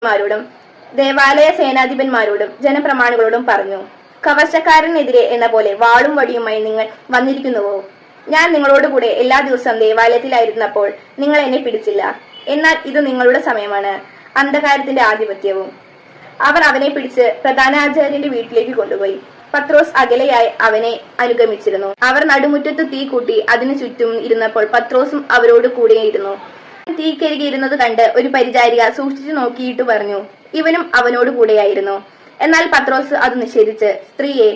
മാരോടും ദേവാലയ സേനാധിപന്മാരോടും ജനപ്രമാണികളോടും പറഞ്ഞു, കവർച്ചക്കാരനെതിരെ എന്ന പോലെ വാളും വടിയുമായി നിങ്ങൾ വന്നിരിക്കുന്നുവോ? ഞാൻ നിങ്ങളോടുകൂടെ എല്ലാ ദിവസവും ദേവാലയത്തിലായിരുന്നപ്പോൾ നിങ്ങൾ എന്നെ പിടിച്ചില്ല. എന്നാൽ ഇത് നിങ്ങളുടെ സമയമാണ്, അന്ധകാരത്തിന്റെ ആധിപത്യവും. അവർ അവനെ പിടിച്ച് പ്രധാനാചാര്യന്റെ വീട്ടിലേക്ക് കൊണ്ടുപോയി. പത്രോസ് അകലെയായി അവനെ അനുഗമിച്ചിരുന്നു. അവർ നടുമുറ്റത്ത് തീ കൂട്ടി അതിനു ചുറ്റും ഇരുന്നപ്പോൾ പത്രോസും അവരോട് കൂടെയിരുന്നു. തീക്കരികെ ഇരുന്നത് കണ്ട് ഒരു പരിചാരിക സൂക്ഷിച്ചു നോക്കിയിട്ട് പറഞ്ഞു, ഇവനും അവനോട് കൂടെയായിരുന്നു. എന്നാൽ പത്രോസ് അത് നിഷേധിച്ച്, സ്ത്രീയെ,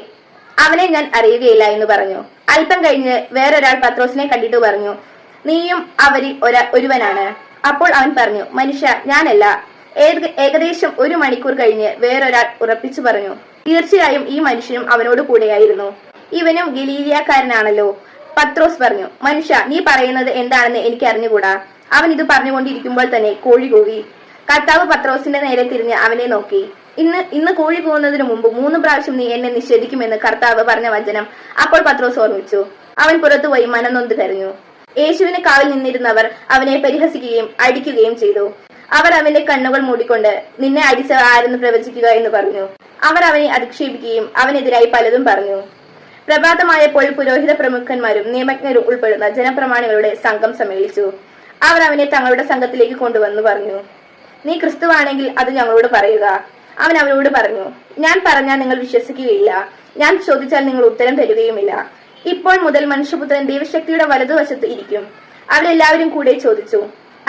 അവനെ ഞാൻ അറിയുകയില്ല എന്ന് പറഞ്ഞു. അല്പം കഴിഞ്ഞ് വേറൊരാൾ പത്രോസിനെ കണ്ടിട്ട് പറഞ്ഞു, നീയും അവരിൽ ഒരുവനാണ്. അപ്പോൾ അവൻ പറഞ്ഞു, മനുഷ്യ, ഞാനല്ല. ഏകദേശം 1 മണിക്കൂർ കഴിഞ്ഞ് വേറൊരാൾ ഉറപ്പിച്ചു പറഞ്ഞു, തീർച്ചയായും ഈ മനുഷ്യനും അവനോട് കൂടെയായിരുന്നു. ഇവനും ഗലീലിയക്കാരനാണല്ലോ. പത്രോസ് പറഞ്ഞു, മനുഷ്യ, നീ പറയുന്നത് എന്താണെന്ന് എനിക്ക് അറിഞ്ഞുകൂടാ. അവൻ ഇത് പറഞ്ഞുകൊണ്ടിരിക്കുമ്പോൾ തന്നെ കോഴി കൂവി. കർത്താവ് പത്രോസിന്റെ നേരെ തിരിഞ്ഞ് അവനെ നോക്കി. ഇന്ന് കോഴി കൂവുന്നതിന് മുമ്പ് 3 പ്രാവശ്യം നീ എന്നെ നിഷേധിക്കുമെന്ന് കർത്താവ് പറഞ്ഞ വചനം അപ്പോൾ പത്രോസ് ഓർമ്മിച്ചു. അവൻ പുറത്തുപോയി മനംനൊന്ത് കരഞ്ഞു. യേശുവിന് കാവൽ നിന്നിരുന്നവർ അവനെ പരിഹസിക്കുകയും അടിക്കുകയും ചെയ്തു. അവർ അവന്റെ കണ്ണുകൾ മൂടിക്കൊണ്ട്, നിന്നെ അടിച്ച ആരെന്ന് പ്രവചിക്കുക എന്ന് പറഞ്ഞു. അവർ അവനെ അധിക്ഷേപിക്കുകയും അവനെതിരായി പലതും പറഞ്ഞു. പ്രഭാതമായപ്പോൾ പുരോഹിത പ്രമുഖന്മാരും നിയമജ്ഞരും ഉൾപ്പെടുന്ന ജനപ്രമാണികളുടെ സംഘം സമ്മേളിച്ചു. അവർ അവനെ തങ്ങളുടെ സംഘത്തിലേക്ക് കൊണ്ടുവന്നു പറഞ്ഞു, നീ ക്രിസ്തുവാണെങ്കിൽ അത് ഞങ്ങളോട് പറയുക. അവൻ അവരോട് പറഞ്ഞു, ഞാൻ പറഞ്ഞാൽ നിങ്ങൾ വിശ്വസിക്കുകയില്ല, ഞാൻ ചോദിച്ചാൽ നിങ്ങൾ ഉത്തരം തരുകയുമില്ല. ഇപ്പോൾ മുതൽ മനുഷ്യപുത്രൻ ദൈവശക്തിയുടെ വലതുവശത്ത് ഇരിക്കും. അവരെല്ലാവരും കൂടെ ചോദിച്ചു,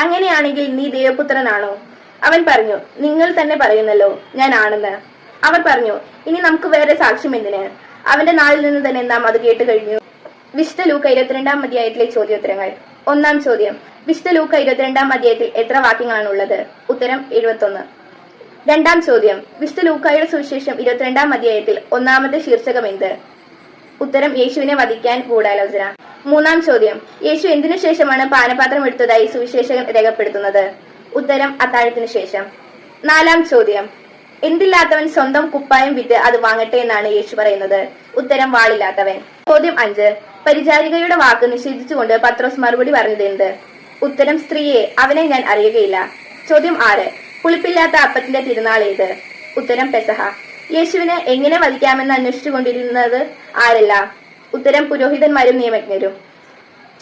അങ്ങനെയാണെങ്കിൽ നീ ദൈവപുത്രനാണോ? അവൻ പറഞ്ഞു, നിങ്ങൾ തന്നെ പറയുന്നല്ലോ ഞാൻ ആണെന്ന്. അവർ പറഞ്ഞു, ഇനി നമുക്ക് വേറെ സാക്ഷ്യം എന്തിന്? അവന്റെ നാളിൽ നിന്ന് തന്നെ നാം അത് കേട്ട് കഴിഞ്ഞു. വിശുദ്ധ ലൂക്ക 22-ാം അധ്യായത്തിലെ ചോദ്യോത്തരങ്ങൾ. 1-ാം ചോദ്യം, വിശുദ്ധ ലൂക്ക 22-ാം അധ്യായത്തിൽ എത്ര വാക്യങ്ങളാണുള്ളത്? ഉത്തരം 71. 2-ാം ചോദ്യം, വിശുദ്ധ ലൂക്കായുടെ സുവിശേഷം 22-ാം അധ്യായത്തിൽ 1-ാമത്തെ ശീർഷകം എന്ത്? ഉത്തരം യേശുവിനെ വധിക്കാൻ ഗൂഢാലോചന. 3-ാം ചോദ്യം, യേശു എന്തിനു ശേഷമാണ് പാനപാത്രം എടുത്തതായി സുവിശേഷകൻ രേഖപ്പെടുത്തുന്നത്? ഉത്തരം അത്താഴത്തിനു ശേഷം. 4-ാം ചോദ്യം, എന്തില്ലാത്തവൻ സ്വന്തം കുപ്പായം വിറ്റ് അത് വാങ്ങട്ടെ എന്നാണ് യേശു പറയുന്നത്? ഉത്തരം വാളില്ലാത്തവൻ. ചോദ്യം 5, പരിചാരികയുടെ വാക്ക് നിഷേധിച്ചുകൊണ്ട് പത്രോസ് മറുപടി പറഞ്ഞത് എന്ത്? ഉത്തരം, സ്ത്രീയെ, അവനെ ഞാൻ അറിയുകയില്ല. ചോദ്യം 6, പുളിപ്പില്ലാത്ത അപ്പത്തിന്റെ തിരുനാൾ ഏത്? ഉത്തരം പെസഹ. യേശുവിനെ എങ്ങനെ വധിക്കാമെന്ന് അന്വേഷിച്ചുകൊണ്ടിരുന്നത് ആരല്ല? ഉത്തരം പുരോഹിതന്മാരും നിയമജ്ഞരും.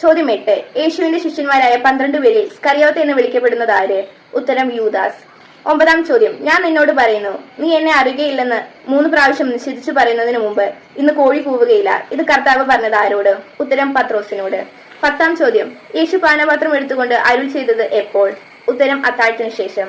ചോദ്യം 8, യേശുവിന്റെ ശിഷ്യന്മാരായ 12 പേരിൽ സ്കറിയോത്ത് എന്ന് വിളിക്കപ്പെടുന്നത് ആര്? ഉത്തരം യൂദാസ്. 9-ാം ചോദ്യം, ഞാൻ നിന്നോട് പറയുന്നു, നീ എന്നെ അറിയുകയില്ലെന്ന് 3 പ്രാവശ്യം നിഷേധിച്ചു പറയുന്നതിന് മുമ്പ് ഇന്ന് കോഴി കൂവുകയില്ല. ഇത് കർത്താവ് പറഞ്ഞത് ആരോട്? ഉത്തരം പത്രോസിനോട്. 10-ാം ചോദ്യം, യേശു പാനപാത്രം എടുത്തുകൊണ്ട് അരുൾ ചെയ്തത് എപ്പോൾ? ഉത്തരം അത്താഴത്തിനു ശേഷം.